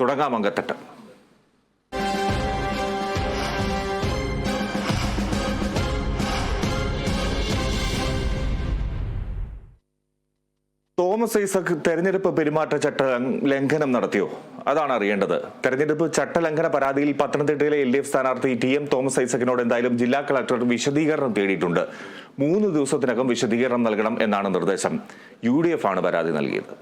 തുടങ്ങാം അങ്കത്തട്ട്. തോമസ് ഐസക് തെരഞ്ഞെടുപ്പ് പെരുമാറ്റച്ചട്ട ലംഘനം നടത്തിയോ? അതാണ് അറിയേണ്ടത്. തെരഞ്ഞെടുപ്പ് ചട്ടലംഘന പരാതിയിൽ പത്തനംതിട്ടയിലെ LDF സ്ഥാനാർത്ഥി TM തോമസ് ഐസക്കിനോട് എന്തായാലും ജില്ലാ കളക്ടർ വിശദീകരണം തേടിയിട്ടുണ്ട്. 3 ദിവസത്തിനകം വിശദീകരണം നൽകണം എന്നാണ് നിർദ്ദേശം. UDF ആണ് പരാതി നൽകിയത്.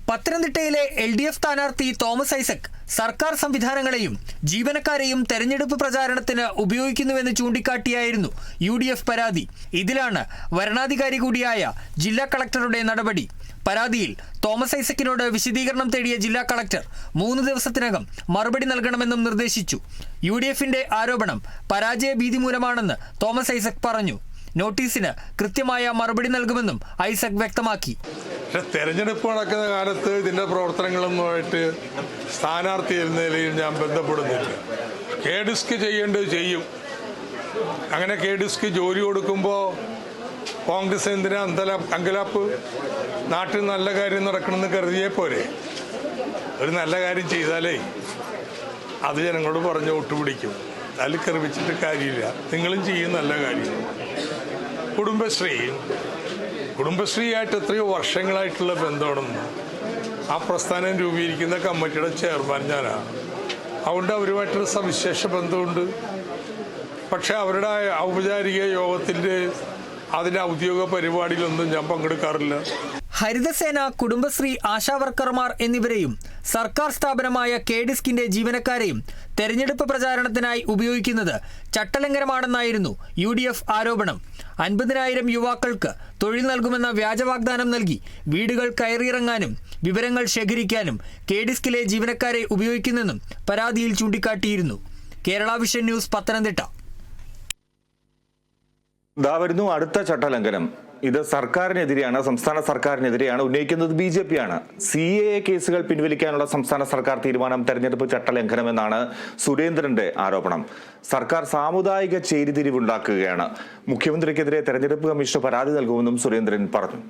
പത്തനംതിട്ടയിലെ LDF സ്ഥാനാർത്ഥി തോമസ് ഐസക് സർക്കാർ സംവിധാനങ്ങളെയും ജീവനക്കാരെയും തെരഞ്ഞെടുപ്പ് പ്രചാരണത്തിന് ഉപയോഗിക്കുന്നുവെന്ന് ചൂണ്ടിക്കാട്ടിയായിരുന്നു UDF പരാതി. ഇതിലാണ് വരണാധികാരി കൂടിയായ ജില്ലാ കളക്ടറുടെ നടപടി. പരാതിയിൽ തോമസ് ഐസക്കിനോട് വിശദീകരണം തേടിയ ജില്ലാ കളക്ടർ 3 ദിവസത്തിനകം മറുപടി നൽകണമെന്നും നിർദ്ദേശിച്ചു. UDFന്റെ ആരോപണം പരാജയ ഭീതി മൂലമാണെന്ന് തോമസ് ഐസക് പറഞ്ഞു. നോട്ടീസിന് കൃത്യമായ മറുപടി നൽകുമെന്നും ഐസക് വ്യക്തമാക്കി. തെരഞ്ഞെടുപ്പ് നടക്കുന്ന കാലത്ത് ഇതിന്റെ പ്രവർത്തനങ്ങളുമായിട്ട് സ്ഥാനാർത്ഥി എന്ന നിലയിൽ ഞാൻ ബന്ധപ്പെടുന്നില്ല. KDISC ചെയ്യേണ്ടത് ചെയ്യും. അങ്ങനെ KDISC ജോലി കൊടുക്കുമ്പോൾ കോൺഗ്രസ് എന്തിനാ അങ്കലാപ്പ്? നാട്ടിൽ നല്ല കാര്യം നടക്കണമെന്ന് കരുതിയേ പോരെ. ഒരു നല്ല കാര്യം ചെയ്താലേ അത് ജനങ്ങളോട് പറഞ്ഞ് ഒട്ടുപിടിക്കും. അതിൽ കറിവിച്ചിട്ട് കാര്യമില്ല. നിങ്ങളും ചെയ്യും നല്ല കാര്യം. കുടുംബശ്രീയായിട്ട് എത്രയോ വർഷങ്ങളായിട്ടുള്ള ബന്ധമാണെന്ന് ആ പ്രസ്ഥാനം രൂപീകരിക്കുന്ന കമ്മിറ്റിയുടെ ചെയർമാൻ ഞാനാണ്. അതുകൊണ്ട് അവരുമായിട്ടുള്ള സവിശേഷ ബന്ധമുണ്ട്. പക്ഷെ അവരുടെ ഔപചാരിക യോഗത്തിൻ്റെ അതിൻ്റെ ഔദ്യോഗിക പരിപാടിയിലൊന്നും ഞാൻ പങ്കെടുക്കാറില്ല. ഹരിതസേന, കുടുംബശ്രീ, ആശാവർക്കർമാർ എന്നിവരെയും സർക്കാർ സ്ഥാപനമായ KDISCന്റെ ജീവനക്കാരെയും തെരഞ്ഞെടുപ്പ് പ്രചാരണത്തിനായി ഉപയോഗിക്കുന്നത് ചട്ടലംഘനമാണെന്നായിരുന്നു UDF ആരോപണം. 50,000 യുവാക്കൾക്ക് തൊഴിൽ നൽകുമെന്ന വ്യാജവാഗ്ദാനം നൽകി വീടുകൾ കയറിയിറങ്ങാനും വിവരങ്ങൾ ശേഖരിക്കാനും KDISCലെ ജീവനക്കാരെ ഉപയോഗിക്കുന്നെന്നും പരാതിയിൽ ചൂണ്ടിക്കാട്ടിയിരുന്നു. Kerala Vision News, Pathanamthitta. വരുന്നു അടുത്ത ചട്ടലംഘനം. ഇത് സർക്കാരിനെതിരെയാണ്, സംസ്ഥാന സർക്കാരിനെതിരെയാണ്. ഉന്നയിക്കുന്നത് BJP ആണ്. CAA കേസുകൾ പിൻവലിക്കാനുള്ള സംസ്ഥാന സർക്കാർ തീരുമാനം തെരഞ്ഞെടുപ്പ് ചട്ടലംഘനമെന്നാണ് സുരേന്ദ്രന്റെ ആരോപണം. സർക്കാർ സാമുദായിക ചേരിതിരിവുണ്ടാക്കുകയാണ്. മുഖ്യമന്ത്രിക്കെതിരെ തെരഞ്ഞെടുപ്പ് കമ്മീഷന് പരാതി നൽകുമെന്നും സുരേന്ദ്രൻ പറഞ്ഞു.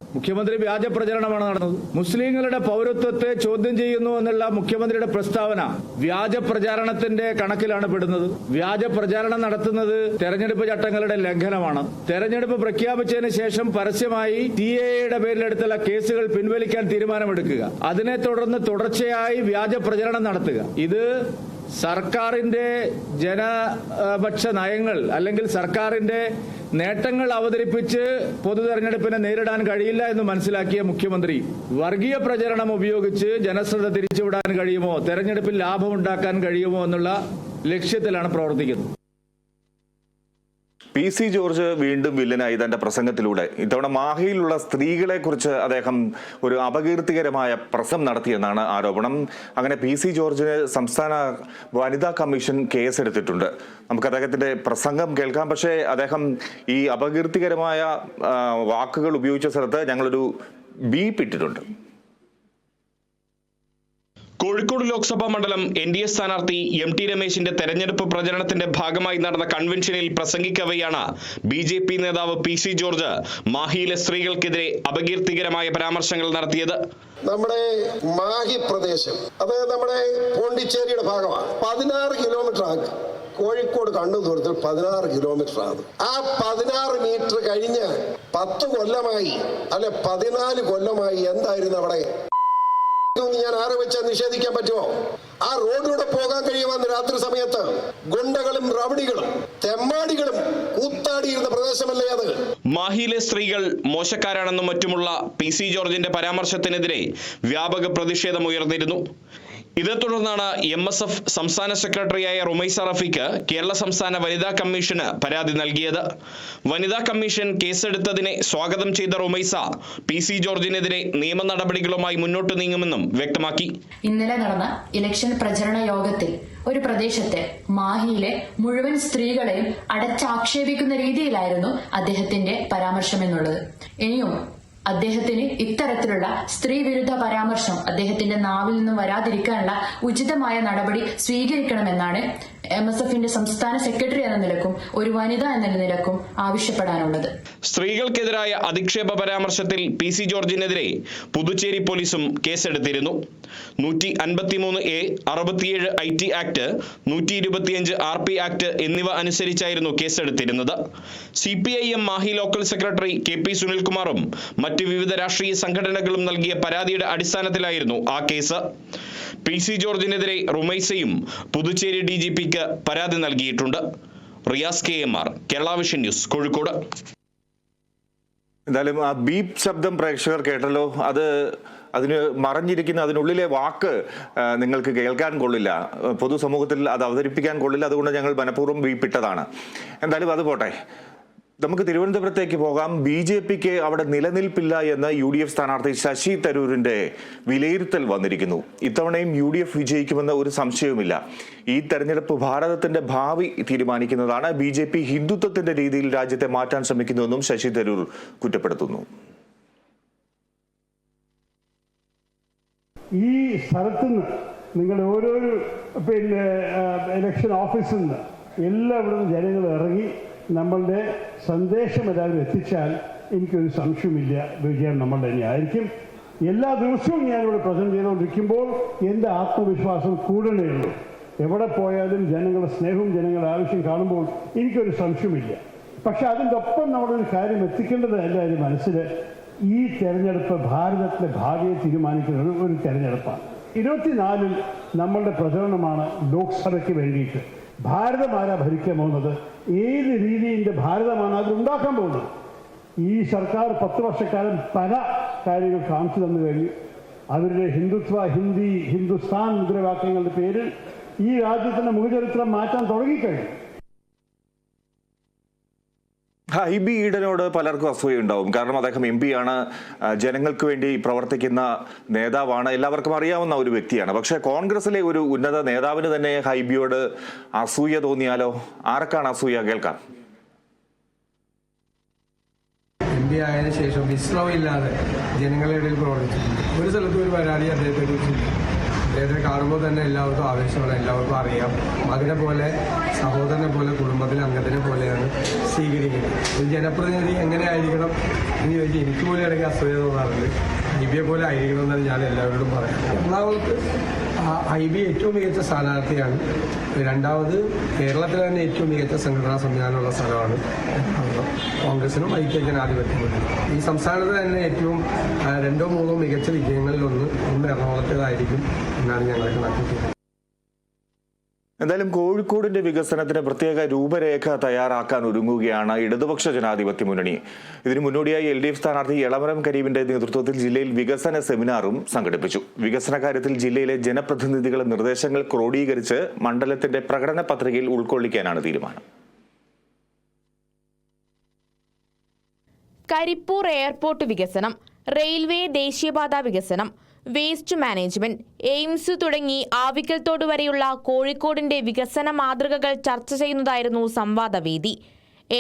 മുഖ്യമന്ത്രി വ്യാജ പ്രചരണമാണ് നടന്നത്. മുസ്ലിങ്ങളുടെ പൗരത്വത്തെ ചോദ്യം ചെയ്യുന്നു എന്നുള്ള മുഖ്യമന്ത്രിയുടെ പ്രസ്താവന വ്യാജ പ്രചാരണത്തിന്റെ കണക്കിലാണ് പെടുന്നത്. വ്യാജ പ്രചാരണം നടത്തുന്നത് തെരഞ്ഞെടുപ്പ് ചട്ടങ്ങളുടെ ലംഘനമാണ്. തെരഞ്ഞെടുപ്പ് പ്രഖ്യാപിച്ചതിന് ശേഷം പരസ്യമായി CAAയുടെ പേരിലെടുത്തുള്ള കേസുകൾ പിൻവലിക്കാൻ തീരുമാനമെടുക്കുക, അതിനെ തുടർന്ന് തുടർച്ചയായി വ്യാജ പ്രചരണം നടത്തുക, ഇത് സർക്കാരിന്റെ ജനപക്ഷ നയങ്ങൾ അല്ലെങ്കിൽ സർക്കാരിന്റെ നേട്ടങ്ങൾ അവതരിപ്പിച്ച് പൊതു തെരഞ്ഞെടുപ്പിനെ നേരിടാൻ കഴിയില്ല എന്ന് മനസ്സിലാക്കിയ മുഖ്യമന്ത്രി വർഗീയ പ്രചരണം ഉപയോഗിച്ച് ജനശ്രദ്ധ തിരിച്ചുവിടാൻ കഴിയുമോ, തെരഞ്ഞെടുപ്പിൽ ലാഭമുണ്ടാക്കാൻ കഴിയുമോ എന്നുള്ള ലക്ഷ്യത്തിലാണ് പ്രവർത്തിക്കുന്നത്. PC ജോർജ് വീണ്ടും വില്ലനായി തന്റെ പ്രസംഗത്തിലൂടെ. ഇത്തവണ മാഹിയിലുള്ള സ്ത്രീകളെ കുറിച്ച് അദ്ദേഹം ഒരു അപകീർത്തികരമായ പ്രസംഗം നടത്തിയെന്നാണ് ആരോപണം. അങ്ങനെ PC ജോർജിന് സംസ്ഥാന വനിതാ കമ്മീഷൻ കേസെടുത്തിട്ടുണ്ട്. നമുക്ക് അദ്ദേഹത്തിന്റെ പ്രസംഗം കേൾക്കാം. പക്ഷേ അദ്ദേഹം ഈ അപകീർത്തികരമായ വാക്കുകൾ ഉപയോഗിച്ച സ്ഥലത്ത് ഞങ്ങളൊരു ബീപ്പ് ഇട്ടിട്ടുണ്ട്. കോഴിക്കോട് ലോക്സഭാ മണ്ഡലം NDA സ്ഥാനാർത്ഥി MT രമേശിന്റെ തെരഞ്ഞെടുപ്പ് പ്രചരണത്തിന്റെ ഭാഗമായി നടന്ന കൺവെൻഷനിൽ പ്രസംഗിക്കവെയാണ് BJP നേതാവ് PC ജോർജ് മാഹിയിലെ സ്ത്രീകൾക്കെതിരെ അപകീർത്തികരമായ പരാമർശങ്ങൾ നടത്തിയത്. നമ്മുടെ മാഹി പ്രദേശം അത് നമ്മുടെ പോണ്ടിച്ചേരിയുടെ ഭാഗമാണ്. 16 കിലോമീറ്റർ ആകും. കോഴിക്കോട് കണ്ണൂർ ദൂരത്തിൽ 16 കിലോമീറ്റർ ആണ്. ആ 16 മീറ്റർ കഴിഞ്ഞ് 10 കൊല്ലമായി അല്ലെ 14 കൊല്ലമായി എന്തായിരുന്നു അവിടെ? ഞാൻ ആരെ വെച്ചാൽ നിഷേധിക്കാൻ പറ്റുമോ? ആ റോഡിലൂടെ പോകാൻ കഴിയുമെന്ന് രാത്രി സമയത്ത് ഗുണ്ടകളും റവടികളും തെമ്മാടികളും കൂത്താടിയിരുന്ന പ്രദേശമല്ലേ അത്? മാഹിയിലെ സ്ത്രീകൾ മോശക്കാരാണെന്നും മറ്റുമുള്ള PC ജോർജിന്റെ പരാമർശത്തിനെതിരെ വ്യാപക പ്രതിഷേധം ഉയർന്നിരുന്നു. ഇതേ തുടർന്നാണ് MSF സംസ്ഥാന സെക്രട്ടറിയായ റുമൈസ റഫീഖ് കേരള സംസ്ഥാന വനിതാ കമ്മീഷന് പരാതി നൽകിയത്. വനിതാ കമ്മീഷൻ കേസെടുത്തതിനെ സ്വാഗതം ചെയ്ത റുമൈസ PC ജോർജിനെതിരെ നിയമ നടപടികളുമായി മുന്നോട്ട് നീങ്ങുമെന്നും വ്യക്തമാക്കി. ഇന്നലെ നടന്ന ഇലക്ഷൻ പ്രചരണ യോഗത്തിൽ ഒരു പ്രദേശത്തെ മാഹിയിലെ മുഴുവൻ സ്ത്രീകളെയും അടച്ചാക്ഷേപിക്കുന്ന രീതിയിലായിരുന്നു അദ്ദേഹത്തിന്റെ പരാമർശം എന്നുള്ളത്. ഇനിയും അദ്ദേഹത്തിന് ഇത്തരത്തിലുള്ള സ്ത്രീ വിരുദ്ധ പരാമർശം അദ്ദേഹത്തിന്റെ നാവിൽ നിന്നും വരാതിരിക്കാനുള്ള ഉചിതമായ നടപടി സ്വീകരിക്കണമെന്നാണ് MSFന്റെ സംസ്ഥാന സെക്രട്ടറി എന്ന നിലക്കും ഒരു വനിത എന്ന നിലക്കും ആവശ്യപ്പെടാനുള്ളത്. സ്ത്രീകൾക്കെതിരായ അധിക്ഷേപ പരാമർശത്തിൽ PC ജോർജിനെതിരെ പുതുച്ചേരി പോലീസും കേസെടുത്തിരുന്നു. 153A, 67 IT act, 125 RP act എന്നിവ അനുസരിച്ചായിരുന്നു കേസെടുത്തിരുന്നത്. CPIM Mahe local secretary KP സുനിൽകുമാറും മറ്റ് വിവിധ രാഷ്ട്രീയ സംഘടനകളും നൽകിയ പരാതിയുടെ അടിസ്ഥാനത്തിലായിരുന്നു ആ കേസ്. PC ജോർജിനെതിരെ റുമൈസയും പുതുച്ചേരി DGPക്ക് പരാതി നൽകിയിട്ടുണ്ട്. Riyas KMR, Kerala Vision news, Kozhikode. എന്തായാലും ആ ബീപ് ശബ്ദം പ്രേക്ഷകർ കേട്ടല്ലോ. അതിന് മറഞ്ഞിരിക്കുന്ന അതിനുള്ളിലെ വാക്ക് നിങ്ങൾക്ക് കേൾക്കാൻ കൊള്ളില്ല, പൊതുസമൂഹത്തിൽ അത് അവതരിപ്പിക്കാൻ കൊള്ളില്ല. അതുകൊണ്ട് ഞങ്ങൾ മനഃപൂർവ്വം ബീപ്പിട്ടതാണ്. എന്തായാലും അത് പോട്ടെ, നമുക്ക് തിരുവനന്തപുരത്തേക്ക് പോകാം. BJPക്ക് അവിടെ നിലനിൽപ്പില്ല എന്ന് UDF സ്ഥാനാർത്ഥി ശശി തരൂരിന്റെ വിലയിരുത്തൽ വന്നിരിക്കുന്നു. ഇത്തവണയും UDF വിജയിക്കുമെന്ന് ഒരു സംശയവുമില്ല. ഈ തെരഞ്ഞെടുപ്പ് ഭാരതത്തിന്റെ ഭാവി തീരുമാനിക്കുന്നതാണ്. BJP ഹിന്ദുത്വത്തിന്റെ രീതിയിൽ രാജ്യത്തെ മാറ്റാൻ ശ്രമിക്കുന്നുവെന്നും ശശി തരൂർ കുറ്റപ്പെടുത്തുന്നു. ഈ സ്ഥലത്തുനിന്ന് നിങ്ങൾ ഓരോരോ ഇലക്ഷൻ ഓഫീസിൽ നിന്ന് എല്ലായിടത്തും ജനങ്ങൾ ഇറങ്ങി നമ്മളുടെ സന്ദേശം എല്ലാവരും എത്തിച്ചാൽ എനിക്കൊരു സംശയമില്ല, വിജയം നമ്മളുടെ തന്നെയായിരിക്കും. എല്ലാ ദിവസവും ഞാനിവിടെ പ്രസന്റ് ചെയ്തുകൊണ്ടിരിക്കുമ്പോൾ എൻ്റെ ആത്മവിശ്വാസം കൂടണേ ഉള്ളൂ. എവിടെ പോയാലും ജനങ്ങളുടെ സ്നേഹവും ജനങ്ങളുടെ ആവശ്യം കാണുമ്പോൾ എനിക്കൊരു സംശയമില്ല. പക്ഷെ അതിൻ്റെ ഒപ്പം നമ്മളൊരു കാര്യം എത്തിക്കേണ്ടത് എല്ലാവരും മനസ്സിൽ, ഈ തെരഞ്ഞെടുപ്പ് ഭാരതത്തിലെ ഭാവിയെ തീരുമാനിക്കുന്ന ഒരു തെരഞ്ഞെടുപ്പാണ്. 24-ൽ നമ്മളുടെ പ്രചരണമാണ് ലോക്സഭയ്ക്ക് വേണ്ടിയിട്ട്. ഭാരതം ആരാ ഭരിക്കാൻ പോകുന്നത്, ഏത് രീതിയിൻ്റെ ഭാരതമാണ് അതുണ്ടാക്കാൻ പോകുന്നത്. ഈ സർക്കാർ 10 വർഷക്കാലം പല കാര്യങ്ങൾ കാണിച്ചു തന്നു കഴിഞ്ഞു. അവരുടെ ഹിന്ദുത്വ, ഹിന്ദുസ്ഥാൻ മുദ്രാവാക്യങ്ങളുടെ പേരിൽ ഈ രാജ്യത്തിൻ്റെ മുഖചരിത്രം മാറ്റാൻ തുടങ്ങിക്കഴിഞ്ഞു. ഹൈബി ഈഡനോട് പലർക്കും അസൂയുണ്ടാവും. കാരണം അദ്ദേഹം MP ആണ്, ജനങ്ങൾക്ക് വേണ്ടി പ്രവർത്തിക്കുന്ന നേതാവാണ്, എല്ലാവർക്കും അറിയാവുന്ന ഒരു വ്യക്തിയാണ്. പക്ഷേ കോൺഗ്രസിലെ ഒരു ഉന്നത നേതാവിന് തന്നെ ഹൈബിയോട് അസൂയ തോന്നിയാലോ? ആർക്കാണ് അസൂയ? കേൾക്കാം. MP ആയതിനു ശേഷം വിശ്രമമില്ലാതെ ജനങ്ങളുടെ ഇടയിൽ പ്രവർത്തിച്ചിട്ടുണ്ട്. ഒരു സ്ഥലത്തും ഒരു പരാതി അദ്ദേഹത്തെ കുറിച്ചില്ല. അദ്ദേഹത്തെ കാണുമ്പോൾ തന്നെ എല്ലാവർക്കും ആവേശമാണ്, എല്ലാവർക്കും അറിയാം. മകനെ പോലെ, സഹോദരനെ പോലെ, കുടുംബത്തിലെ അംഗത്തിനെ പോലെയാണ് സ്വീകരിക്കുന്നത്. ഒരു ജനപ്രതിനിധി എങ്ങനെ ആയിരിക്കണം എന്ന് ചോദിച്ചാൽ എനിക്ക് പോലും ഇടയ്ക്ക് അസൂയ തോന്നാറുണ്ട്. ഹൈബിയെ പോലെ ആയിരിക്കണം എന്നാണ് ഞാൻ എല്ലാവരോടും പറയാം. എറണാകുളത്ത് ഹൈബി ഏറ്റവും മികച്ച സ്ഥാനാർത്ഥിയാണ്. രണ്ടാമത് കേരളത്തിലെ തന്നെ ഏറ്റവും മികച്ച സംഘടനാ സംവിധാനമുള്ള സ്ഥലമാണ് കോൺഗ്രസിനും ഐക്യജനാധിപത്യത്തിനും. ഈ സംസ്ഥാനത്ത് തന്നെ ഏറ്റവും 2-3 മികച്ച വിജയങ്ങളിലൊന്ന് എറണാകുളത്തേതായിരിക്കും എന്നാണ് ഞങ്ങൾ കണക്കാക്കുന്നത്. എന്തായാലും കോഴിക്കോടിന്റെ വികസനത്തിന് പ്രത്യേക രൂപരേഖ തയ്യാറാക്കാൻ ഒരുങ്ങുകയാണ് ഇടതുപക്ഷ ജനാധിപത്യ മുന്നണി. ഇതിനു മുന്നോടിയായി LDF സ്ഥാനാർത്ഥി എളമരം കരീമിന്റെ നേതൃത്വത്തിൽ ജില്ലയിൽ വികസന സെമിനാറും സംഘടിപ്പിച്ചു. വികസന കാര്യത്തിൽ ജില്ലയിലെ ജനപ്രതിനിധികളുടെ നിർദ്ദേശങ്ങൾ ക്രോഡീകരിച്ച് മണ്ഡലത്തിന്റെ പ്രകടന പത്രികയിൽ ഉൾക്കൊള്ളിക്കാനാണ് തീരുമാനം. കരിപ്പൂർ എയർപോർട്ട് വികസനം, റെയിൽവേ ദേശീയപാത വികസനം, വേസ്റ്റ് മാനേജ്മെന്റ്, എയിംസ് തുടങ്ങി ആവിക്കൽത്തോട് വരെയുള്ള കോഴിക്കോടിന്റെ വികസന മാതൃകകൾ ചർച്ച ചെയ്യുന്നതായിരുന്നു സംവാദവേദി.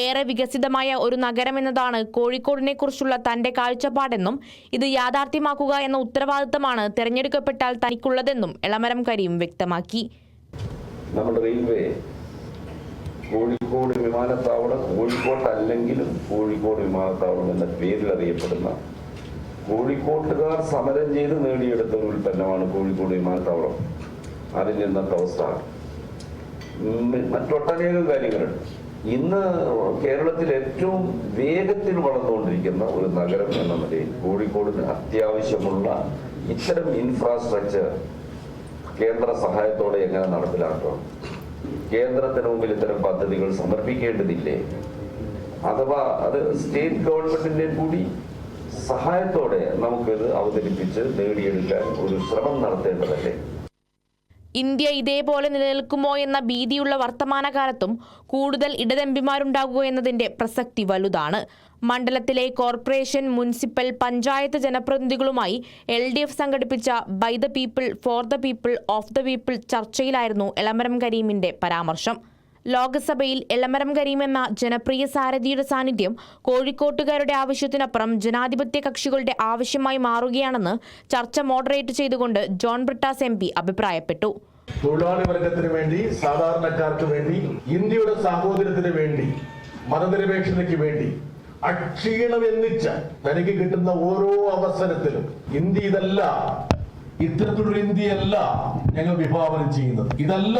ഏറെ വികസിതമായ ഒരു നഗരമെന്നതാണ് കോഴിക്കോടിനെ കുറിച്ചുള്ള തന്റെ കാഴ്ചപ്പാടെന്നും ഇത് യാഥാർത്ഥ്യമാക്കുക എന്ന ഉത്തരവാദിത്തമാണ് തെരഞ്ഞെടുക്കപ്പെട്ടാൽ തനിക്കുള്ളതെന്നും എളമരം കരീം വ്യക്തമാക്കി. നമ്മുടെ റെയിൽവേ കോഴിക്കോട് വിമാനത്താവളം, കോഴിക്കോട്ടല്ലെങ്കിലും കോഴിക്കോട് വിമാനത്താവളം എന്ന പേരിൽ അറിയപ്പെടുന്ന, കോഴിക്കോട്ടുകാർ സമരം ചെയ്ത് നേടിയെടുത്ത ഒരു ഉൽപ്പന്നമാണ് കോഴിക്കോട് വിമാനത്താവളം. അതിൻ്റെ ഇന്നത്തെ അവസ്ഥ മറ്റൊട്ടനേകം കാര്യങ്ങളുണ്ട്. ഇന്ന് കേരളത്തിൽ ഏറ്റവും വേഗത്തിൽ വളർന്നുകൊണ്ടിരിക്കുന്ന ഒരു നഗരം എന്ന നിലയിൽ കോഴിക്കോടിന് അത്യാവശ്യമുള്ള ഇത്തരം ഇൻഫ്രാസ്ട്രക്ചർ കേന്ദ്ര സഹായത്തോടെ എങ്ങനെ നടപ്പിലാക്കണം? കേന്ദ്രത്തിന് മുമ്പിൽ ഇത്തരം പദ്ധതികൾ സമർപ്പിക്കേണ്ടതില്ലേ? അഥവാ അത് സ്റ്റേറ്റ് ഗവൺമെന്റിന്റെ കൂടി സഹായത്തോടെ നമുക്കിത് അവതരിപ്പിച്ച് നേടിയെടുക്കാൻ ഒരു ശ്രമം നടത്തേണ്ടതല്ലേ? ഇന്ത്യ ഇതേപോലെ നിലനിൽക്കുമോ എന്ന ഭീതിയുള്ള വർത്തമാനകാലത്തും കൂടുതൽ ഇടതെമ്പിമാരുണ്ടാകുക എന്നതിന്റെ പ്രസക്തി വലുതാണ്. മണ്ഡലത്തിലെ കോർപ്പറേഷൻ, മുനിസിപ്പൽ, പഞ്ചായത്ത് ജനപ്രതിനിധികളുമായി LDF സംഘടിപ്പിച്ച by the people, for the people, of the people ചർച്ചയിലായിരുന്നു എളമരം കരീമിന്റെ പരാമർശം. ലോക്സഭയിൽ എളമരം കരീം എന്ന ജനപ്രിയ സാരഥിയുടെ സാന്നിധ്യം കോഴിക്കോട്ടുകാരുടെ ആവശ്യത്തിനപ്പുറം ജനാധിപത്യ കക്ഷികളുടെ ആവശ്യമായി മാറുകയാണെന്ന് ചർച്ച മോഡറേറ്റ് ചെയ്തുകൊണ്ട് ജോൺ ബ്രിട്ടാസ് MP അഭിപ്രായപ്പെട്ടു. തൊഴിലാളി വർഗത്തിന് വേണ്ടി, സാധാരണക്കാർക്ക് വേണ്ടി, ഇന്ത്യയുടെ സാഹോദര്യത്തിന് വേണ്ടി, മതനിരപേക്ഷതയ്ക്ക് വേണ്ടി അക്ഷീണമെന്നിച്ച തനിക്ക് കിട്ടുന്ന ഓരോ അവസരത്തിലും ഇന്ത്യ ഇതല്ല, ഇത്തരത്തിലൊരു ഇന്ത്യയല്ല ഞങ്ങൾ വിഭാവനം ചെയ്യുന്നത്, ഇതല്ല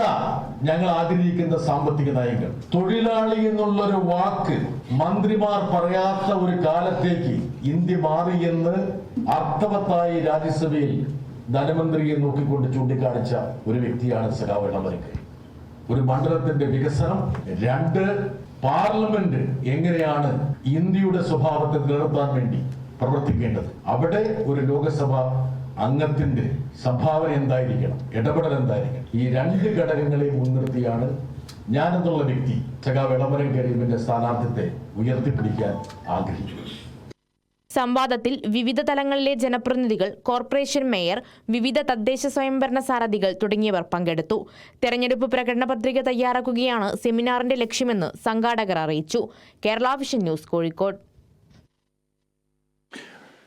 ഞങ്ങൾ ആഗ്രഹിക്കുന്ന സാമ്പത്തിക നയങ്ങൾ. തൊഴിലാളി എന്നുള്ളൊരു വാക്ക് മന്ത്രിമാർ പറയാത്ത ഒരു കാലത്തേക്ക് ഇന്ത്യ മാറി എന്ന് അർത്ഥവത്തായി രാജ്യസഭയിൽ ധനമന്ത്രിയെ നോക്കിക്കൊണ്ട് ചൂണ്ടിക്കാണിച്ച ഒരു വ്യക്തിയാണ് സഖാവ് ഇളമരക്കർ. ഒരു മണ്ഡലത്തിന്റെ വികസനം, 2 പാർലമെന്റ് എങ്ങനെയാണ് ഇന്ത്യയുടെ സ്വഭാവത്തെ നിലനിർത്താൻ വേണ്ടി പ്രവർത്തിക്കേണ്ടത്, അവിടെ ഒരു ലോകസഭ അംഗത്തിന്റെ സംഭാവന എന്തായിരിക്കണം, ഇടപെടൽ എന്തായിരിക്കണം, ഈ 2 ഘടകങ്ങളെ മുൻനിർത്തിയാണ് ഞാനെന്നുള്ള വ്യക്തി സഖാവ് ഇളമരം കരീമിന്റെ സ്ഥാനാർത്ഥിത്വത്തെ ഉയർത്തിപ്പിടിക്കാൻ ആഗ്രഹിക്കുന്നത്. സംവാദത്തിൽ വിവിധ തലങ്ങളിലെ ജനപ്രതിനിധികൾ, കോർപ്പറേഷൻ മേയർ, വിവിധ തദ്ദേശ സ്വയംഭരണ സാരഥികൾ തുടങ്ങിയവർ പങ്കെടുത്തു. തെരഞ്ഞെടുപ്പ് പ്രകടന പത്രിക തയ്യാറാക്കുകയാണ് സെമിനാറിന്റെ ലക്ഷ്യമെന്ന് സംഘാടകർ അറിയിച്ചു. Kerala Vision news, Kozhikode.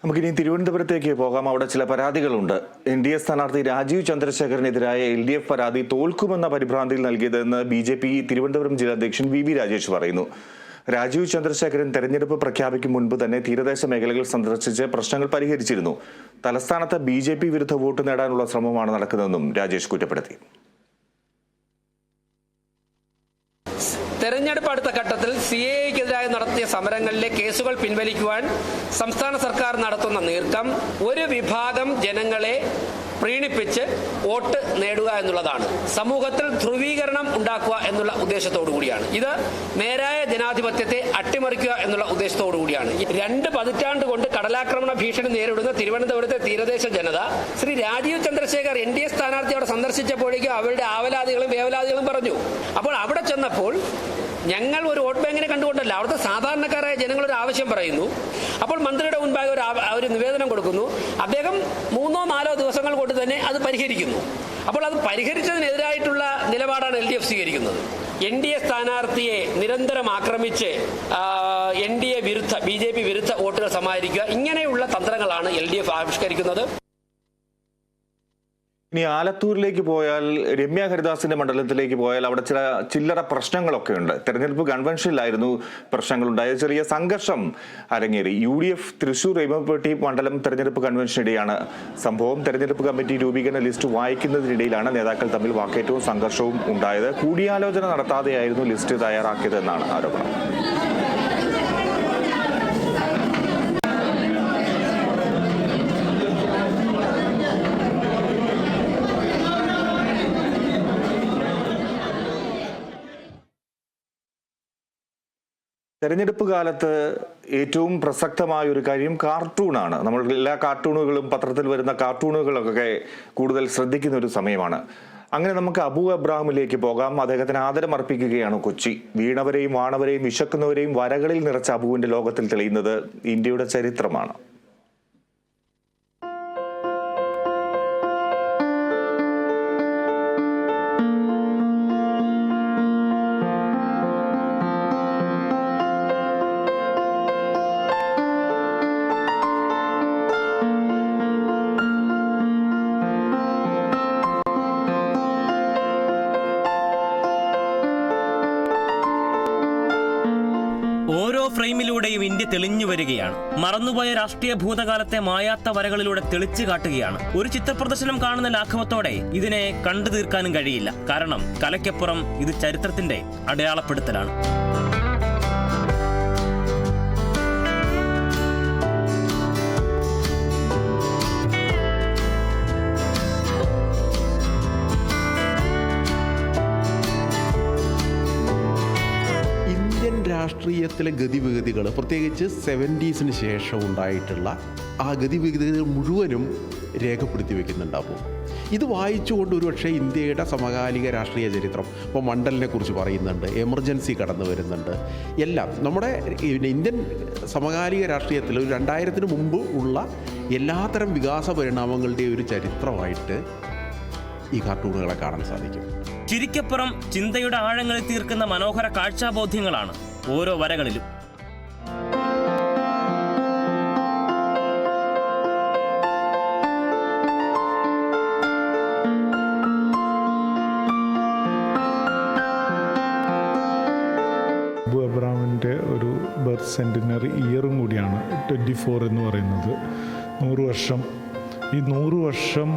നമുക്കിനി തിരുവനന്തപുരത്തേക്ക് പോകാം. അവിടെ ചില പരാതികളുണ്ട്. NDA സ്ഥാനാർത്ഥി രാജീവ് ചന്ദ്രശേഖരനെതിരായ LDF പരാതി തോൽക്കുമെന്ന പരിഭ്രാന്തിയിൽ നൽകിയതെന്ന് BJP തിരുവനന്തപുരം ജില്ലാ അധ്യക്ഷൻ VV രാജേഷ് പറയുന്നു. രാജീവ് ചന്ദ്രശേഖരൻ തെരഞ്ഞെടുപ്പ് പ്രഖ്യാപിക്കും മുൻപ് തന്നെ തീരദേശ മേഖലകൾ സന്ദർശിച്ച് പ്രശ്നങ്ങൾ പരിഹരിച്ചിരുന്നു. തലസ്ഥാനത്ത് BJP വിരുദ്ധ വോട്ട് നേടാനുള്ള ശ്രമമാണ് നടക്കുന്നതെന്നും രാജേഷ് കുറ്റപ്പെടുത്തി. തെരഞ്ഞെടുപ്പ് അടുത്ത ഘട്ടത്തിൽ CAA-ക്കെതിരായി നടത്തിയ സമരങ്ങളിലെ കേസുകൾ പിൻവലിക്കുവാൻ സംസ്ഥാന സർക്കാർ നടത്തുന്ന നീക്കം ഒരു വിഭാഗം ജനങ്ങളെ പ്രീണിപ്പിച്ച് വോട്ട് നേടുക എന്നുള്ളതാണ്. സമൂഹത്തിൽ ധ്രുവീകരണം ഉണ്ടാക്കുക എന്നുള്ള ഉദ്ദേശത്തോടു കൂടിയാണ്. ഇത് നേരായ ജനാധിപത്യത്തെ അട്ടിമറിക്കുക എന്നുള്ള ഉദ്ദേശത്തോടു കൂടിയാണ്. 2 പതിറ്റാണ്ട് കൊണ്ട് കടലാക്രമണ ഭീഷണി നേരിടുന്ന തിരുവനന്തപുരത്തെ തീരദേശ ജനത ശ്രീ രാജീവ് ചന്ദ്രശേഖർ NDA സ്ഥാനാർത്ഥി അവിടെ സന്ദർശിച്ചപ്പോഴേക്കും അവരുടെ ആവലാതികളും വേവലാതികളും പറഞ്ഞു. അപ്പോൾ അവിടെ ചെന്നപ്പോൾ ഞങ്ങൾ ഒരു വോട്ട് ബാങ്കിനെ കണ്ടുകൊണ്ടല്ല, അവിടുത്തെ സാധാരണക്കാരായ ജനങ്ങളൊരു ആവശ്യം പറയുന്നു. അപ്പോൾ മന്ത്രിയുടെ മുൻപാകെ ഒരു നിവേദനം കൊടുക്കുന്നു. അദ്ദേഹം 3-4 ദിവസങ്ങൾ കൊണ്ട് തന്നെ അത് പരിഹരിക്കുന്നു. അപ്പോൾ അത് പരിഹരിച്ചതിനെതിരായിട്ടുള്ള നിലപാടാണ് LDF സ്വീകരിക്കുന്നത്. NDA സ്ഥാനാർത്ഥിയെ നിരന്തരം ആക്രമിച്ച് NDA വിരുദ്ധ BJP വിരുദ്ധ വോട്ടുകൾ സമാഹരിക്കുക, ഇങ്ങനെയുള്ള തന്ത്രങ്ങളാണ് LDF ആവിഷ്കരിക്കുന്നത്. ഇനി ആലത്തൂരിലേക്ക് പോയാൽ, രമ്യ ഹരിദാസിന്റെ മണ്ഡലത്തിലേക്ക് പോയാൽ അവിടെ ചില ചില്ലറ പ്രശ്നങ്ങളൊക്കെ ഉണ്ട്. തെരഞ്ഞെടുപ്പ് കൺവെൻഷനിലായിരുന്നു പ്രശ്നങ്ങളുണ്ടായത്. ചെറിയ സംഘർഷം അരങ്ങേറി. UDF തൃശൂർ എരുമപ്പെട്ടി മണ്ഡലം തെരഞ്ഞെടുപ്പ് കൺവെൻഷനിടെയാണ് സംഭവം. തെരഞ്ഞെടുപ്പ് കമ്മിറ്റി രൂപീകരണ ലിസ്റ്റ് വായിക്കുന്നതിനിടയിലാണ് നേതാക്കൾ തമ്മിൽ വാക്കേറ്റവും സംഘർഷവും ഉണ്ടായത്. കൂടിയാലോചന നടത്താതെയായിരുന്നു ലിസ്റ്റ് തയ്യാറാക്കിയതെന്നാണ് ആരോപണം. തെരഞ്ഞെടുപ്പ് കാലത്ത് ഏറ്റവും പ്രസക്തമായ ഒരു കാര്യം കാർട്ടൂണാണ്. നമ്മൾ എല്ലാ കാർട്ടൂണുകളും, പത്രത്തിൽ വരുന്ന കാർട്ടൂണുകളൊക്കെ കൂടുതൽ ശ്രദ്ധിക്കുന്ന ഒരു സമയമാണ്. അങ്ങനെ നമുക്ക് അബു അബ്രാഹിമിലേക്ക് പോകാം. അദ്ദേഹത്തിന് ആദരമർപ്പിക്കുകയാണ് കൊച്ചി. വീണവരെയും വാണവരെയും വിശക്കുന്നവരെയും വരകളിൽ നിറച്ച അബുവിന്റെ ലോകത്തിൽ തെളിയുന്നത് ഇന്ത്യയുടെ ചരിത്രമാണ്. ഓരോ ഫ്രെയിമിലൂടെയും ഇന്ത്യ തെളിഞ്ഞു വരികയാണ്. മറന്നുപോയ രാഷ്ട്രീയ ഭൂതകാലത്തെ മായാത്ത വരകളിലൂടെ തെളിച്ചു കാട്ടുകയാണ്. ഒരു ചിത്രപ്രദർശനം കാണുന്ന ലാഘവത്തോടെ ഇതിനെ കണ്ടു തീർക്കാനും കഴിയില്ല. കാരണം കലയ്ക്കപ്പുറം ഇത് ചരിത്രത്തിന്റെ അടയാളപ്പെടുത്തലാണ്. രാഷ്ട്രീയത്തിലെ ഗതിവിഗതികൾ, പ്രത്യേകിച്ച് 70s ശേഷം ഉണ്ടായിട്ടുള്ള ആ ഗതിവിഗതികൾ മുഴുവനും രേഖപ്പെടുത്തി വയ്ക്കുന്നുണ്ടാവും. ഇത് വായിച്ചുകൊണ്ട് ഒരുപക്ഷെ ഇന്ത്യയുടെ സമകാലിക രാഷ്ട്രീയ ചരിത്രം, ഇപ്പോൾ മണ്ഡലിനെ കുറിച്ച് പറയുന്നുണ്ട്, എമർജൻസി കടന്നു വരുന്നുണ്ട്, എല്ലാം നമ്മുടെ ഇന്ത്യൻ സമകാലിക രാഷ്ട്രീയത്തിൽ ഒരു 2000-ന് മുമ്പ് ഉള്ള എല്ലാത്തരം വികാസ പരിണാമങ്ങളുടെ ഒരു ചരിത്രമായിട്ട് ഈ കാർട്ടൂണുകളെ കാണാൻ സാധിക്കും. ചിരിക്കപ്പുറം ചിന്തയുടെ ആഴങ്ങളിൽ തീർക്കുന്ന മനോഹര കാഴ്ചാബോധ്യങ്ങളാണ് ഓരോ വരകളിലും. അബുവിൻ്റെ ഒരു ബർത്ത് സെൻറ്റിനറി ഇയറും കൂടിയാണ് 24 എന്ന് പറയുന്നത്. 100 വർഷം. ഈ 100 വർഷം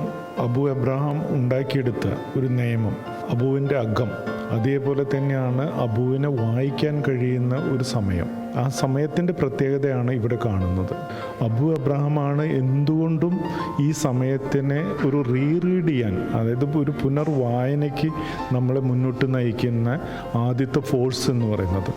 അബു എബ്രഹാം ഉണ്ടാക്കിയെടുത്ത ഒരു നിയമം, അബുവിൻ്റെ അകം, അതേപോലെ തന്നെയാണ് അബുവിനെ വായിക്കാൻ കഴിയുന്ന ഒരു സമയം. ആ സമയത്തിൻ്റെ പ്രത്യേകതയാണ് ഇവിടെ കാണുന്നത്. അബു എബ്രഹാമാണ് എന്തുകൊണ്ടും ഈ സമയത്തിനെ ഒരു റീറീഡ് ചെയ്യാൻ, അതായത് ഒരു പുനർവായനയ്ക്ക് നമ്മളെ മുന്നോട്ട് നയിക്കുന്ന ആദ്യത്തെ ഫോഴ്സ് എന്ന് പറയുന്നത്.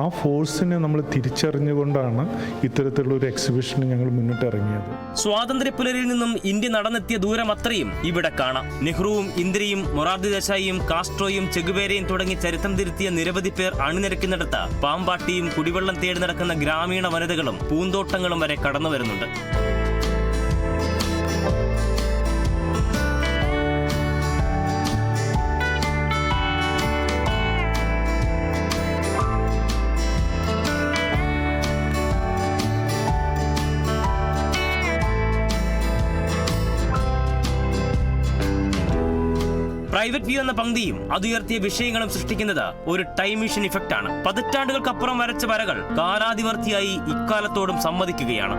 ആ ഫോഴ്സിനെ നമ്മൾ തിരിച്ചറിഞ്ഞുകൊണ്ടാണ് ഇത്തരത്തിലുള്ള ഒരു എക്സിബിഷന് ഞങ്ങൾ മുന്നിട്ട് ഇറങ്ങിയത്. സ്വാതന്ത്ര്യ പുലരിൽ നിന്നും ഇന്ത്യ നടന്നെത്തിയ ദൂരം അത്രയും ഇവിടെ കാണാം. നെഹ്റുവും ഇന്ദിരയും മൊറാർജി ദേശായിയും കാസ്ട്രോയും ചെഗുവേരയും തുടങ്ങി ചരിത്രം തിരുത്തിയ നിരവധി പേർ അണിനിരക്കുന്നിടത്ത് പാമ്പാട്ടിയും കുടിവെള്ളം തേടി നടക്കുന്ന ഗ്രാമീണ വനിതകളും പൂന്തോട്ടങ്ങളും വരെ കടന്നു വരുന്നുണ്ട്. പ്രൈവറ്റ് വ്യൂ എന്ന പങ്ക്തിയും അതുയർത്തിയ വിഷയങ്ങളും സൃഷ്ടിക്കുന്നത് ഒരു ടൈം മെഷീൻ ഇഫക്റ്റ് ആണ്. പതിറ്റാണ്ടുകൾക്കപ്പുറം വരച്ച വരകൾ കാലാതിവർത്തിയായി ഇക്കാലത്തോടും സമ്മതിക്കുകയാണ്.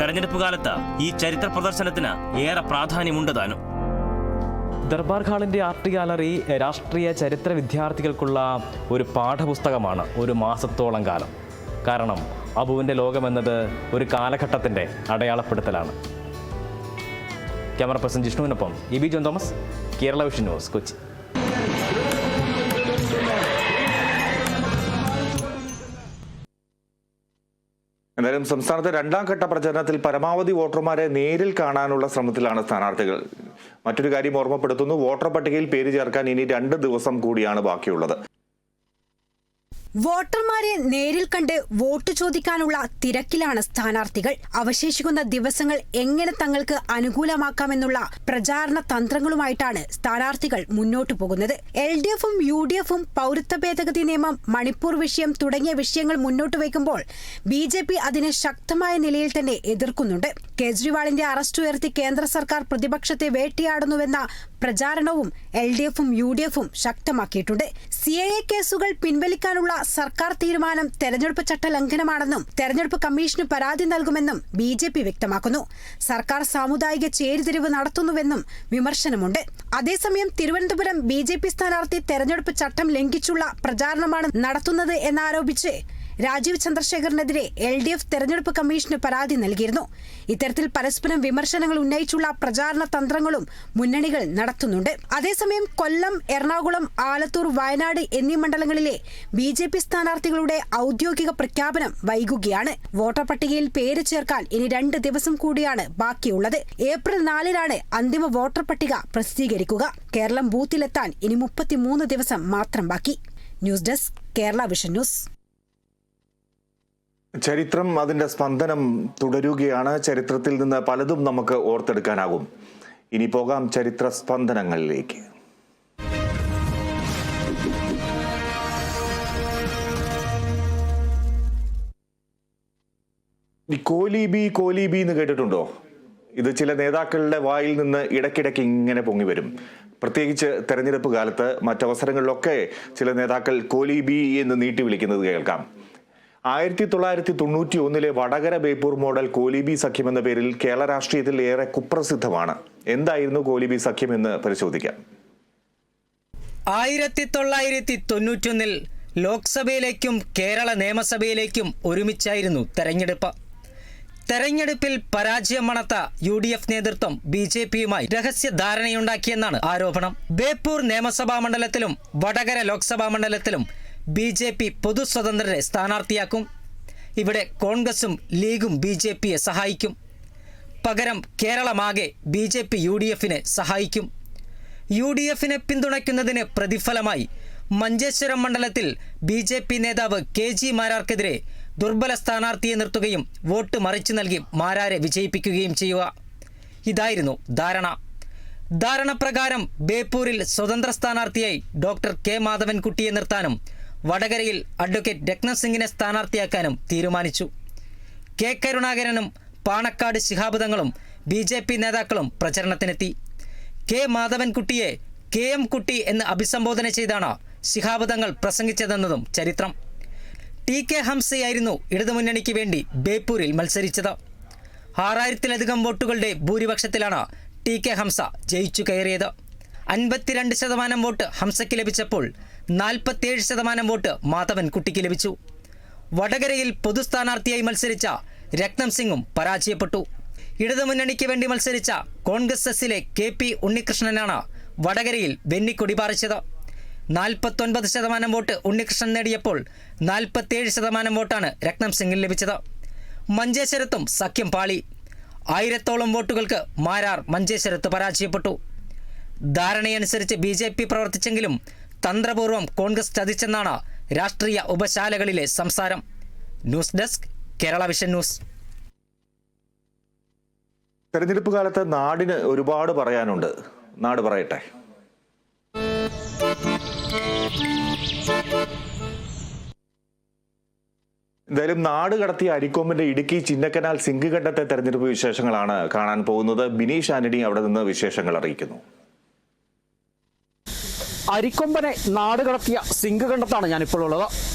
തെരഞ്ഞെടുപ്പ് കാലത്ത് ഈ ചരിത്ര പ്രദർശനത്തിന് ഏറെ പ്രാധാന്യമുണ്ട് താനും. ദർബാർ ഹാളിൻ്റെ ആർട്ട് ഗാലറി രാഷ്ട്രീയ ചരിത്ര വിദ്യാർത്ഥികൾക്കുള്ള ഒരു പാഠപുസ്തകമാണ് ഒരു മാസത്തോളം കാലം. കാരണം അബുവിൻ്റെ ലോകമെന്നത് ഒരു കാലഘട്ടത്തിൻ്റെ അടയാളപ്പെടുത്തലാണ്. ക്യാമറ പേഴ്സൺ ജിഷ്ണുവിനൊപ്പം EB John Thomas, Kerala Vision News, Kochi. എന്തായാലും സംസ്ഥാനത്തെ 2ാം ഘട്ട പ്രചരണത്തിൽ പരമാവധി വോട്ടർമാരെ നേരിൽ കാണാനുള്ള ശ്രമത്തിലാണ് സ്ഥാനാർത്ഥികൾ. മറ്റൊരു കാര്യം ഓർമ്മപ്പെടുത്തുന്നു, വോട്ടർ പട്ടികയിൽ പേര് ചേർക്കാൻ ഇനി 2 ദിവസം കൂടിയാണ് ബാക്കിയുള്ളത്. വോട്ടർമാരെ നേരിൽ കണ്ട് വോട്ട് ചോദിക്കാനുള്ള തിരക്കിലാണ് സ്ഥാനാർത്ഥികൾ. അവശേഷിക്കുന്ന ദിവസങ്ങൾ എങ്ങനെ തങ്ങൾക്ക് അനുകൂലമാക്കാമെന്നുള്ള പ്രചാരണ തന്ത്രങ്ങളുമായിട്ടാണ് സ്ഥാനാർത്ഥികൾ മുന്നോട്ടു പോകുന്നത്. LDFും UDFും പൗരത്വ ഭേദഗതി നിയമം, മണിപ്പൂർ വിഷയം തുടങ്ങിയ വിഷയങ്ങൾ മുന്നോട്ട് വയ്ക്കുമ്പോൾ BJP അതിനെ ശക്തമായ നിലയിൽ തന്നെ എതിർക്കുന്നുണ്ട്. കേജ്രിവാളിന്റെ അറസ്റ്റ് ഉയർത്തി കേന്ദ്ര സർക്കാർ പ്രതിപക്ഷത്തെ വേട്ടയാടുന്നുവെന്ന പ്രചാരണവും LDFും UDFും ശക്തമാക്കിയിട്ടുണ്ട്. CAA കേസുകൾ പിൻവലിക്കാനുള്ള സർക്കാർ തീരുമാനം തെരഞ്ഞെടുപ്പ് ചട്ട ലംഘനമാണെന്നും തെരഞ്ഞെടുപ്പ് കമ്മീഷന് പരാതി നൽകുമെന്നും BJP വ്യക്തമാക്കുന്നു. സർക്കാർ സാമുദായിക ചേരിതിരിവ് നടത്തുന്നുവെന്നും വിമർശനമുണ്ട്. അതേസമയം തിരുവനന്തപുരം BJP സ്ഥാനാർത്ഥി തെരഞ്ഞെടുപ്പ് ചട്ടം ലംഘിച്ചുള്ള പ്രചാരണമാണ് നടത്തുന്നത് എന്നാരോപിച്ച് രാജീവ് ചന്ദ്രശേഖറിനെതിരെ LDF തെരഞ്ഞെടുപ്പ് കമ്മീഷന് പരാതി നൽകിയിരുന്നു. ഇത്തരത്തിൽ പരസ്പരം വിമർശനങ്ങൾ ഉന്നയിച്ചുള്ള പ്രചാരണ തന്ത്രങ്ങളും മുന്നണികൾ നടത്തുന്നുണ്ട്. അതേസമയം കൊല്ലം, എറണാകുളം, ആലത്തൂർ, വയനാട് എന്നീ മണ്ഡലങ്ങളിലെ BJP സ്ഥാനാർത്ഥികളുടെ ഔദ്യോഗിക പ്രഖ്യാപനം വൈകുകയാണ്. വോട്ടർ പട്ടികയിൽ പേര് ചേർക്കാൻ ഇനി 2 ദിവസം കൂടിയാണ് ബാക്കിയുള്ളത്. ഏപ്രിൽ 4-നാണ് അന്തിമ വോട്ടർ പട്ടിക പ്രസിദ്ധീകരിക്കുക. കേരളം ബൂത്തിലെത്താൻ ഇനി 33 ദിവസം മാത്രം ബാക്കി. News desk, Kerala Vision news. ചരിത്രം അതിൻ്റെ സ്പന്ദനം തുടരുകയാണ്. ചരിത്രത്തിൽ നിന്ന് പലതും നമുക്ക് ഓർത്തെടുക്കാനാകും. ഇനി പോകാം ചരിത്ര സ്പന്ദനങ്ങളിലേക്ക്. ഈ കോലീബി എന്ന് കേട്ടിട്ടുണ്ടോ? ഇത് ചില നേതാക്കളുടെ വായിൽ നിന്ന് ഇടയ്ക്കിടയ്ക്ക് ഇങ്ങനെ പൊങ്ങി വരും. പ്രത്യേകിച്ച് തെരഞ്ഞെടുപ്പ് കാലത്ത്, മറ്റവസരങ്ങളിലൊക്കെ ചില നേതാക്കൾ കോലീബി എന്ന് നീട്ടി വിളിക്കുന്നത് കേൾക്കാം. 1991 വടകര ബേപ്പൂർ മോഡൽ കോലീബി സഖ്യം എന്ന പേരിൽ കേരള രാഷ്ട്രീയത്തിൽ ഏറെ കുപ്രസിദ്ധമാണ്. എന്തായിരുന്നു കോലീബി സഖ്യം എന്ന് പരിശോധിക്കാം. 1991 ലോക്സഭയിലേക്കും കേരള നിയമസഭയിലേക്കും ഒരുമിച്ചായിരുന്നു തെരഞ്ഞെടുപ്പ്. തെരഞ്ഞെടുപ്പിൽ പരാജയം മണത്ത UDF നേതൃത്വം BJPയുമായി രഹസ്യ ധാരണയുണ്ടാക്കിയെന്നാണ് ആരോപണം. ബേപ്പൂർ നിയമസഭാ മണ്ഡലത്തിലും വടകര ലോക്സഭാ മണ്ഡലത്തിലും BJP പൊതു സ്വതന്ത്രരെ സ്ഥാനാർത്ഥിയാക്കും. ഇവിടെ കോൺഗ്രസും ലീഗും BJPയെ സഹായിക്കും. പകരം കേരളമാകെ BJP UDFനെ സഹായിക്കും. UDFനെ പിന്തുണയ്ക്കുന്നതിന് പ്രതിഫലമായി മഞ്ചേശ്വരം മണ്ഡലത്തിൽ BJP നേതാവ് KG മാരാർക്കെതിരെ ദുർബല സ്ഥാനാർത്ഥിയെ നിർത്തുകയും വോട്ട് മറിച്ചു നൽകി മാരാരെ വിജയിപ്പിക്കുകയും ചെയ്യുക. ഇതായിരുന്നു ധാരണ. ധാരണപ്രകാരം ബേപ്പൂരിൽ സ്വതന്ത്ര സ്ഥാനാർത്ഥിയായി ഡോക്ടർ K മാധവൻകുട്ടിയെ നിർത്താനും വടകരയിൽ അഡ്വക്കേറ്റ് രത്നം സിംഗിനെ സ്ഥാനാർത്ഥിയാക്കാനും തീരുമാനിച്ചു. K കരുണാകരനും പാണക്കാട് ശിഹാബ് തങ്ങളും BJP നേതാക്കളും പ്രചരണത്തിനെത്തി. കെ മാധവൻകുട്ടിയെ KM കുട്ടി എന്ന് അഭിസംബോധന ചെയ്താണ് ശിഹാബ് തങ്ങൾ പ്രസംഗിച്ചതെന്നതും ചരിത്രം. TK ഹംസയായിരുന്നു ഇടതുമുന്നണിക്ക് വേണ്ടി ബേപ്പൂരിൽ മത്സരിച്ചത്. 6000-ലധികം വോട്ടുകളുടെ ഭൂരിപക്ഷത്തിലാണ് TK ഹംസ ജയിച്ചു കയറിയത്. 52% വോട്ട് ഹംസയ്ക്ക് ലഭിച്ചപ്പോൾ 47% വോട്ട് മാധവൻകുട്ടിക്ക് ലഭിച്ചു. വടകരയിൽ പൊതുസ്ഥാനാർത്ഥിയായി മത്സരിച്ച രത്നം സിംഗും പരാജയപ്പെട്ടു. ഇടതുമുന്നണിക്ക് വേണ്ടി മത്സരിച്ച കോൺഗ്രസ് എസിലെ KP ഉണ്ണികൃഷ്ണനാണ് വടകരയിൽ വെന്നിക്കൊടി പാറിച്ചത്. 49% വോട്ട് ഉണ്ണികൃഷ്ണൻ നേടിയപ്പോൾ 47% വോട്ടാണ് രത്നം സിംഗിന് ലഭിച്ചത്. മഞ്ചേശ്വരത്തും സഖ്യം പാളി. 1000-ഓളം വോട്ടുകൾക്ക് മാരാർ മഞ്ചേശ്വരത്ത് പരാജയപ്പെട്ടു. ധാരണയനുസരിച്ച് BJP പ്രവർത്തിച്ചെങ്കിലും തന്ത്രപൂർവ്വം കോൺഗ്രസ് ചതിച്ചെന്നാണ് രാഷ്ട്രീയ ഉപശാലകളിലെ സംസാരം. News desk, Kerala Vision news. തെരഞ്ഞെടുപ്പ് കാലത്ത് നാടിന് ഒരുപാട് പറയാനുണ്ട്. നാട് പറയട്ടെ. എന്തായാലും നാട് കടത്തിയ അരിക്കൊമ്പന്റെ ഇടുക്കി ചിന്നക്കനാൽ സിങ്ക് ഘട്ടത്തെ തെരഞ്ഞെടുപ്പ് വിശേഷങ്ങളാണ് കാണാൻ പോകുന്നത്. ബിനീഷ് ആന്റണി അവിടെ നിന്ന് വിശേഷങ്ങൾ അറിയിക്കുന്നു. അരിക്കൊമ്പനെ നാട് കടത്തിയ സിങ്ക് കണ്ടത്താണ് ഞാനിപ്പോൾ ഉള്ളത്.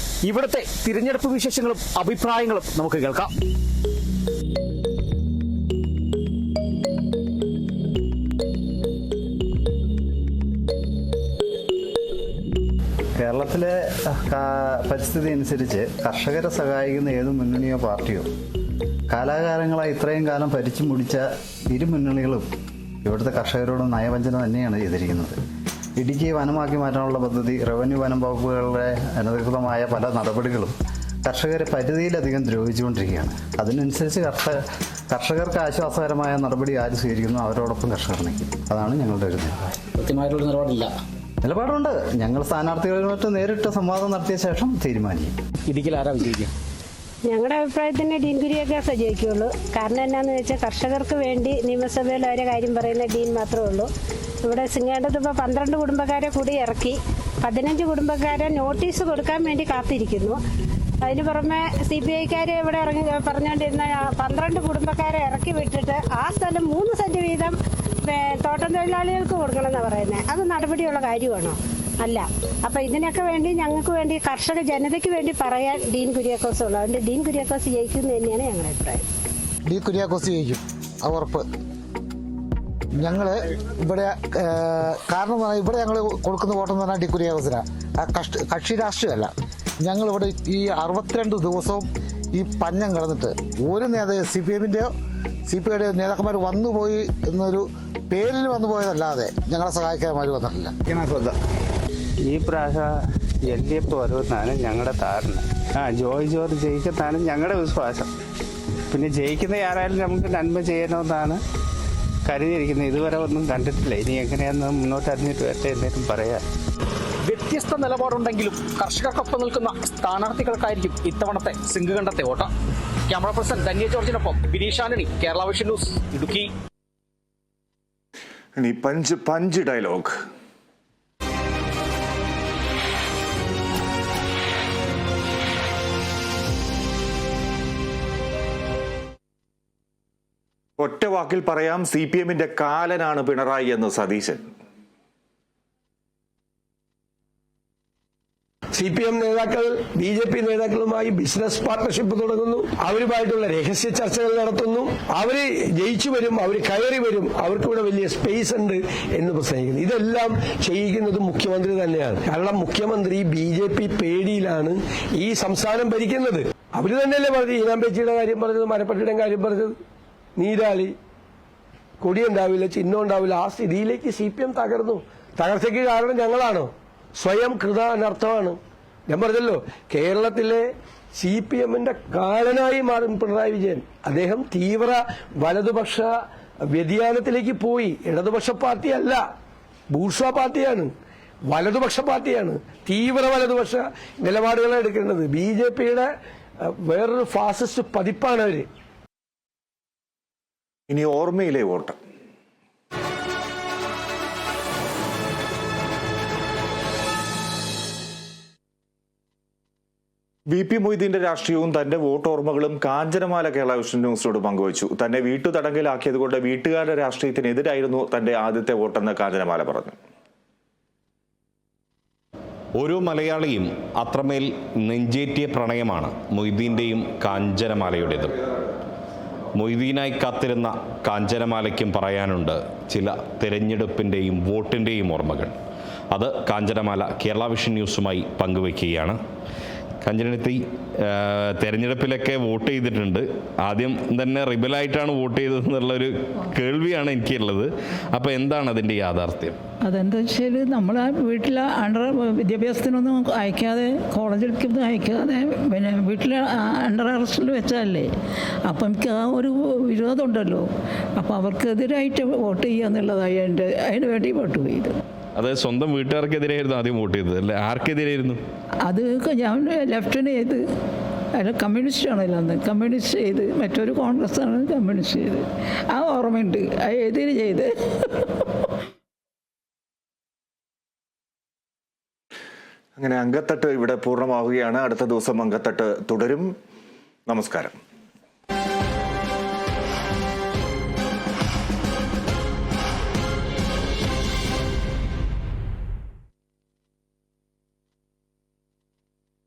ഇവിടുത്തെ തിരഞ്ഞെടുപ്പ് വിശേഷങ്ങളും അഭിപ്രായങ്ങളും നമുക്ക് കേൾക്കാം. കേരളത്തിലെ പരിസ്ഥിതി അനുസരിച്ച് കർഷകരെ സഹായിക്കുന്ന ഏത് മുന്നണിയോ പാർട്ടിയോ കാലാകാലങ്ങളായി ഇത്രയും കാലം ഭരിച്ചു മുടിച്ച ഇരു മുന്നണികളും ഇവിടുത്തെ കർഷകരോട് നയവഞ്ചന തന്നെയാണ് ചെയ്തിരിക്കുന്നത്. ഇടുക്കി വനമാക്കി മാറ്റാനുള്ള പദ്ധതി, റവന്യൂ വനം വകുപ്പുകളുടെ അനധികൃതമായ പല നടപടികളും കർഷകരെ പരിധിയിലധികം ദ്രോഹിച്ചുകൊണ്ടിരിക്കുകയാണ്. അതിനനുസരിച്ച് കർഷകർക്ക് ആശ്വാസകരമായ നടപടി ആര് സ്വീകരിക്കുന്നു അവരോടൊപ്പം കർഷകർ നിൽക്കും. അതാണ് ഞങ്ങളുടെ ഒരു നിലപാട്. കൃത്യമായിട്ടുള്ള നിലപാടില്ല. നിലപാടുണ്ട്. ഞങ്ങൾ സ്ഥാനാർത്ഥികളുമായിട്ട് നേരിട്ട് സംവാദം നടത്തിയ ശേഷം തീരുമാനിക്കും. ഇടുക്കിയിൽ ആരാ വിജയിക്കുക? ഞങ്ങളുടെ അഭിപ്രായത്തിന് ഡീൻ കുര്യാക്കോസേ ജയിക്കുകയുള്ളൂ. കാരണം എന്നാന്ന് വെച്ചാൽ കർഷകർക്ക് വേണ്ടി നിയമസഭയിൽ അവരെ കാര്യം പറയുന്ന ഡീൻ മാത്രമേ ഉള്ളൂ. ഇവിടെ സിംഗേണ്ടത്ത് ഇപ്പോൾ 12 കുടുംബക്കാരെ കൂടി ഇറക്കി 15 കുടുംബക്കാരെ നോട്ടീസ് കൊടുക്കാൻ വേണ്ടി കാത്തിരിക്കുന്നു. അതിന് പുറമെ CPIക്കാർ ഇവിടെ ഇറങ്ങി പറഞ്ഞുകൊണ്ടിരുന്ന 12 കുടുംബക്കാരെ ഇറക്കി വിട്ടിട്ട് ആ സ്ഥലം 3 സെന്റ് വീതം തോട്ടം തൊഴിലാളികൾക്ക് കൊടുക്കണമെന്നാണ് പറയുന്നത്. അത് നടപടിയുള്ള കാര്യമാണോ? അല്ല. അപ്പം ഇതിനൊക്കെ വേണ്ടി ഞങ്ങൾക്ക് വേണ്ടി കർഷക ജനതയ്ക്ക് വേണ്ടി പറയാൻ ഡീൻ കുര്യാക്കോസ് ഉള്ളു. അതുകൊണ്ട് ഡീൻ കുര്യാക്കോസ് ജയിക്കുന്നു തന്നെയാണ് ഞങ്ങളുടെ അഭിപ്രായം. ഡീൻ കുര്യാക്കോസ് ജയിക്കും, അത് ഉറപ്പ്. ഞങ്ങൾ ഇവിടെ കാരണം ഇവിടെ ഞങ്ങൾ കൊടുക്കുന്ന വോട്ടെന്ന് പറഞ്ഞാൽ ഡീൻ കുര്യാക്കോസിനാണ്. കക്ഷി രാഷ്ട്രീയമല്ല. ഞങ്ങളിവിടെ ഈ 62 ദിവസവും ഈ പഞ്ഞം കിടന്നിട്ട് ഒരു നേതാവ് CPMൻ്റെയോ CPIയുടെ നേതാക്കന്മാർ വന്നുപോയി എന്നൊരു പേരിൽ വന്നുപോയതല്ലാതെ ഞങ്ങളെ സഹായിക്കാൻ ആരും വന്നിട്ടില്ല. ഈ പ്രാവശ്യം LDF വരുമെന്നാണ് ഞങ്ങളുടെ ധാരണ. ജോയ് ജോർജ് ജയിക്കുന്നതാണ് ഞങ്ങളുടെ വിശ്വാസം. പിന്നെ ജയിക്കുന്ന ആരായാലും നമുക്ക് നന്മ ചെയ്യണമെന്നാണ് കരുതിയിരിക്കുന്നത്. ഇതുവരെ ഒന്നും കണ്ടിട്ടില്ല. ഇനി എങ്ങനെയാന്ന് മുന്നോട്ട് അറിഞ്ഞിട്ട് വരട്ടെ എന്തെങ്കിലും പറയാം. വ്യത്യസ്ത നിലപാടുണ്ടെങ്കിലും കർഷകർക്കൊപ്പം നിൽക്കുന്ന സ്ഥാനാർത്ഥികൾക്കായിരിക്കും ഇത്തവണത്തെ സിങ്ക് കണ്ടത്തെ വോട്ട്. ക്യാമറ പേഴ്സൺ ധന്യ ജോർജിനൊപ്പം ബിനീഷ് ആന്റണി, കേരള വിഷൻ ന്യൂസ്, ഇടുക്കി. ഇനി പഞ്ച് ഡയലോഗ്. ഒറ്റ വാക്കിൽ പറയാം, CPMന്റെ കാലനാണ് പിണറായി എന്ന് സതീശൻ. CPM നേതാക്കൾ BJP നേതാക്കളുമായി ബിസിനസ് പാർട്ണർഷിപ്പ് തുടങ്ങുന്നു. അവരുമായിട്ടുള്ള രഹസ്യ ചർച്ചകൾ നടത്തുന്നു. അവര് ജയിച്ചു വരും, അവർ കയറി വരും, അവർക്കിവിടെ വലിയ സ്പേസ് ഉണ്ട് എന്ന് പ്രസംഗിക്കുന്നു. ഇതെല്ലാം ചെയ്യിക്കുന്നത് മുഖ്യമന്ത്രി തന്നെയാണ്. കാരണം മുഖ്യമന്ത്രി BJP പേടിയിലാണ് ഈ സംസ്ഥാനം ഭരിക്കുന്നത്. അവര് തന്നെയല്ലേ പറഞ്ഞത്, ഈനാമ്പേച്ചിയുടെ കാര്യം പറഞ്ഞത്, മരപ്പട്ടിയുടെ കാര്യം പറഞ്ഞത്, നീരാളി കൊടിയുണ്ടാവില്ല, ചിഹ്നം ഉണ്ടാവില്ല. ആ സ്ഥിതിയിലേക്ക് CPM തകർന്നു. തകർച്ചയ്ക്ക് കാരണം ഞങ്ങളാണോ? സ്വയം കൃത അനർത്ഥമാണ്. ഞാൻ പറഞ്ഞല്ലോ, കേരളത്തിലെ CPMന്റെ കാലനായി മാറും പിണറായി വിജയൻ. അദ്ദേഹം തീവ്ര വലതുപക്ഷ വ്യതിയാനത്തിലേക്ക് പോയി. ഇടതുപക്ഷ പാർട്ടിയല്ല, ബൂർഷ്വാ പാർട്ടിയാണ്, വലതുപക്ഷ പാർട്ടിയാണ്. തീവ്ര വലതുപക്ഷ നിലപാടുകളാണ് എടുക്കേണ്ടത്. BJPയുടെ വേറൊരു ഫാസിസ്റ്റ് പതിപ്പാണ് അവര്. ഇനി ഓർമ്മയിലെ വോട്ട്. VP മൊയ്തീന്റെ രാഷ്ട്രീയവും തന്റെ വോട്ടോർമ്മകളും കാഞ്ചനമാല കേരള വിഷൻ ന്യൂസിനോട് പങ്കുവച്ചു. തന്നെ വീട്ടുതടങ്കലാക്കിയതുകൊണ്ട് വീട്ടുകാരുടെ രാഷ്ട്രീയത്തിനെതിരായിരുന്നു തന്റെ ആദ്യത്തെ വോട്ടെന്ന് കാഞ്ചനമാല പറഞ്ഞു. ഓരോ മലയാളിയും അത്രമേൽ നെഞ്ചേറ്റിയ പ്രണയമാണ് മൊയ്തീന്റെയും കാഞ്ചനമാലയുടേതും. മൊയ്തീനായി കാത്തിരുന്ന കാഞ്ചനമാലയ്ക്കും പറയാനുണ്ട് ചില തെരഞ്ഞെടുപ്പിൻ്റെയും വോട്ടിൻ്റെയും ഓർമ്മകൾ. അത് കാഞ്ചനമാല കേരള വിഷൻ ന്യൂസുമായി പങ്കുവയ്ക്കുകയാണ്. കാഞ്ചനത്തി, തെരഞ്ഞെടുപ്പിലൊക്കെ വോട്ട് ചെയ്തിട്ടുണ്ട്. ആദ്യം തന്നെ റിബലായിട്ടാണ് വോട്ട് ചെയ്തതെന്നുള്ളൊരു കേൾവിയാണ് എനിക്കുള്ളത്. അപ്പോൾ എന്താണ് അതിൻ്റെ യാഥാർത്ഥ്യം? അതെന്താ വെച്ചാൽ നമ്മൾ ആ വീട്ടിൽ അണ്ടർ വിദ്യാഭ്യാസത്തിനൊന്നും അയക്കാതെ, കോളേജിലേക്കൊന്നും അയക്കാതെ, പിന്നെ വീട്ടിൽ അണ്ടർ അറസ്റ്റിൽ വെച്ചതല്ലേ. അപ്പം എനിക്ക് ആ ഒരു വിരോധമുണ്ടല്ലോ. അപ്പോൾ അവർക്കെതിരായിട്ട് വോട്ട് ചെയ്യുക എന്നുള്ളതായി അതിന് വേണ്ടി വോട്ട് ചെയ്തു. അത് സ്വന്തം വീട്ടുകാർക്കെതിരായിരുന്നു ആദ്യം വോട്ട് ചെയ്തത് അല്ലേ? ആർക്കെതിരായിരുന്നു? അത് ഞാൻ ലെഫ്റ്റിന് ചെയ്ത്, അല്ല കമ്മ്യൂണിസ്റ്റ് ആണല്ലോ അന്ന്, കമ്മ്യൂണിസ്റ്റ് ചെയ്ത്, മറ്റൊരു കോൺഗ്രസ് ആണ് കമ്മ്യൂണിസ്റ്റ് ചെയ്ത്. ആ ഓർമ്മയുണ്ട്, ഏതിന് ചെയ്ത്. അങ്ങനെ അങ്കത്തട്ട് ഇവിടെ പൂർണ്ണമാവുകയാണ്. അടുത്ത ദിവസം അങ്കത്തട്ട് തുടരും. നമസ്കാരം.